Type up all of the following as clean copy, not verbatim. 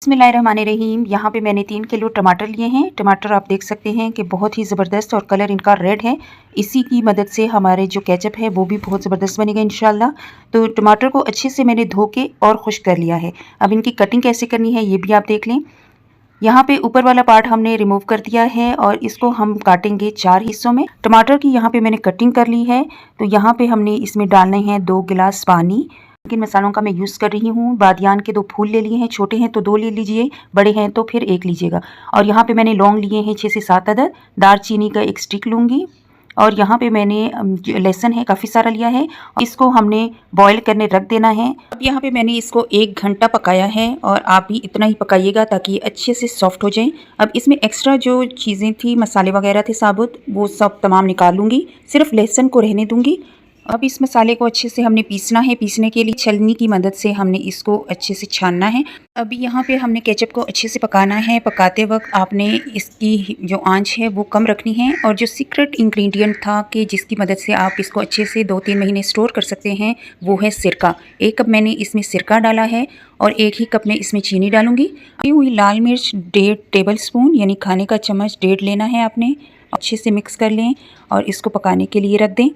बिस्मिल्लाहिर्रहमानिर्रहीम। यहाँ पे मैंने 3 किलो टमाटर लिए हैं। टमाटर आप देख सकते हैं कि बहुत ही ज़बरदस्त और कलर इनका रेड है। इसी की मदद से हमारे जो केचप है वो भी बहुत ज़बरदस्त बनेगा इंशाल्लाह। तो टमाटर को अच्छे से मैंने धो के और खुश्क कर लिया है। अब इनकी कटिंग कैसे करनी है ये भी आप देख लें। यहाँ पे ऊपर वाला पार्ट हमने रिमूव कर दिया है और इसको हम काटेंगे 4 हिस्सों में। टमाटर की यहाँ पे मैंने कटिंग कर ली है। तो यहाँ पे हमने इसमें डालने हैं 2 गिलास पानी। किन मसालों का मैं यूज़ कर रही हूँ, बादियान के 2 फूल ले लिए हैं, छोटे हैं तो 2 ले लीजिए, बड़े हैं तो फिर 1 लीजिएगा। और यहाँ पे मैंने लौंग लिए हैं 6 से 7 अदद, दालचीनी का 1 स्टिक लूँगी। और यहाँ पे मैंने लहसुन है काफ़ी सारा लिया है। इसको हमने बॉईल करने रख देना है। अब यहाँ पे मैंने इसको 1 घंटा पकाया है और आप भी इतना ही पकाइएगा ताकि ये अच्छे से सॉफ्ट हो जाए। अब इसमें एक्स्ट्रा जो चीज़ें थी, मसाले वगैरह थे साबुत, वो सब तमाम निकाल लूँगी, सिर्फ लहसुन को रहने दूँगी। अब इस मसाले को अच्छे से हमने पीसना है। पीसने के लिए छलनी की मदद से हमने इसको अच्छे से छानना है। अभी यहाँ पे हमने केचप को अच्छे से पकाना है। पकाते वक्त आपने इसकी जो आंच है वो कम रखनी है। और जो सीक्रेट इंग्रेडिएंट था कि जिसकी मदद से आप इसको अच्छे से 2-3 महीने स्टोर कर सकते हैं, वो है सिरका। 1 कप मैंने इसमें सिरका डाला है और 1 ही कप में इसमें चीनी डालूंगी। आई हुई लाल मिर्च 1.5 टेबल स्पून यानी खाने का चम्मच 1.5 लेना है आपने। अच्छे से मिक्स कर लें और इसको पकाने के लिए रख दें।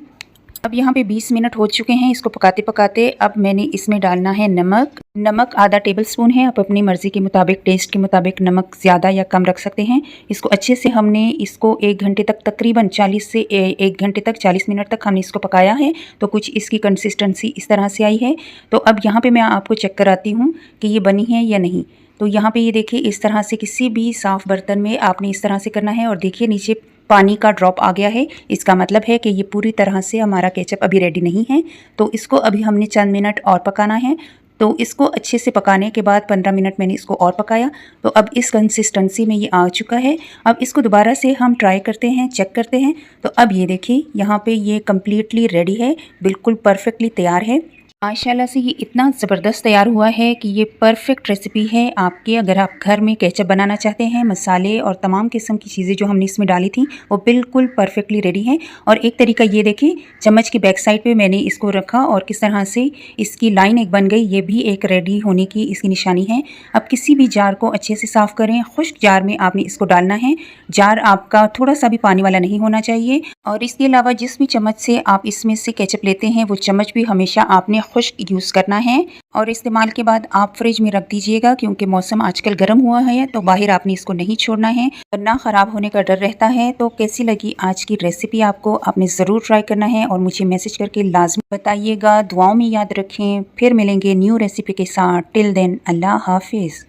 अब यहाँ पे 20 मिनट हो चुके हैं इसको पकाते पकाते। अब मैंने इसमें डालना है नमक। नमक आधा टेबल स्पून है। आप अपनी मर्ज़ी के मुताबिक, टेस्ट के मुताबिक नमक ज़्यादा या कम रख सकते हैं। इसको अच्छे से हमने इसको 1 घंटे तक, तकरीबन 40 से 1 घंटे तक, 40 मिनट तक हमने इसको पकाया है। तो कुछ इसकी कंसिस्टेंसी इस तरह से आई है। तो अब यहाँ पर मैं आपको चेक कराती हूँ कि ये बनी है या नहीं। तो यहाँ पे ये देखिए, इस तरह से किसी भी साफ़ बर्तन में आपने इस तरह से करना है। और देखिए नीचे पानी का ड्रॉप आ गया है। इसका मतलब है कि ये पूरी तरह से हमारा केचप अभी रेडी नहीं है। तो इसको अभी हमने चंद मिनट और पकाना है। तो इसको अच्छे से पकाने के बाद 15 मिनट मैंने इसको और पकाया। तो अब इस कंसिस्टेंसी में ये आ चुका है। अब इसको दोबारा से हम ट्राई करते हैं, चेक करते हैं। तो अब ये देखिए, यहाँ पे ये कम्प्लीटली रेडी है, बिल्कुल परफेक्टली तैयार है। माशाल्लाह से ये इतना ज़बरदस्त तैयार हुआ है कि ये परफेक्ट रेसिपी है आपकी। अगर आप घर में केचप बनाना चाहते हैं, मसाले और तमाम किस्म की चीज़ें जो हमने इसमें डाली थी वो बिल्कुल परफेक्टली रेडी हैं। और एक तरीका ये देखिए, चम्मच की बैक साइड पे मैंने इसको रखा और किस तरह से इसकी लाइन एक बन गई, ये भी एक रेडी होने की इसकी निशानी है। अब किसी भी जार को अच्छे से साफ़ करें। खुश्क जार में आपने इसको डालना है। जार आपका थोड़ा सा भी पानी वाला नहीं होना चाहिए। और इसके अलावा जिस भी चम्मच से आप इसमें से केचप लेते हैं, वो चम्मच भी हमेशा आपने खुश्क यूज़ करना है। और इस्तेमाल के बाद आप फ्रिज में रख दीजिएगा, क्योंकि मौसम आजकल गर्म हुआ है तो बाहर आपने इसको नहीं छोड़ना है वरना ख़राब होने का डर रहता है। तो कैसी लगी आज की रेसिपी आपको? आपने ज़रूर ट्राई करना है और मुझे मैसेज करके लाजमी बताइएगा। दुआओं में याद रखें। फिर मिलेंगे न्यू रेसिपी के साथ। टिल देन, अल्लाह हाफिज़।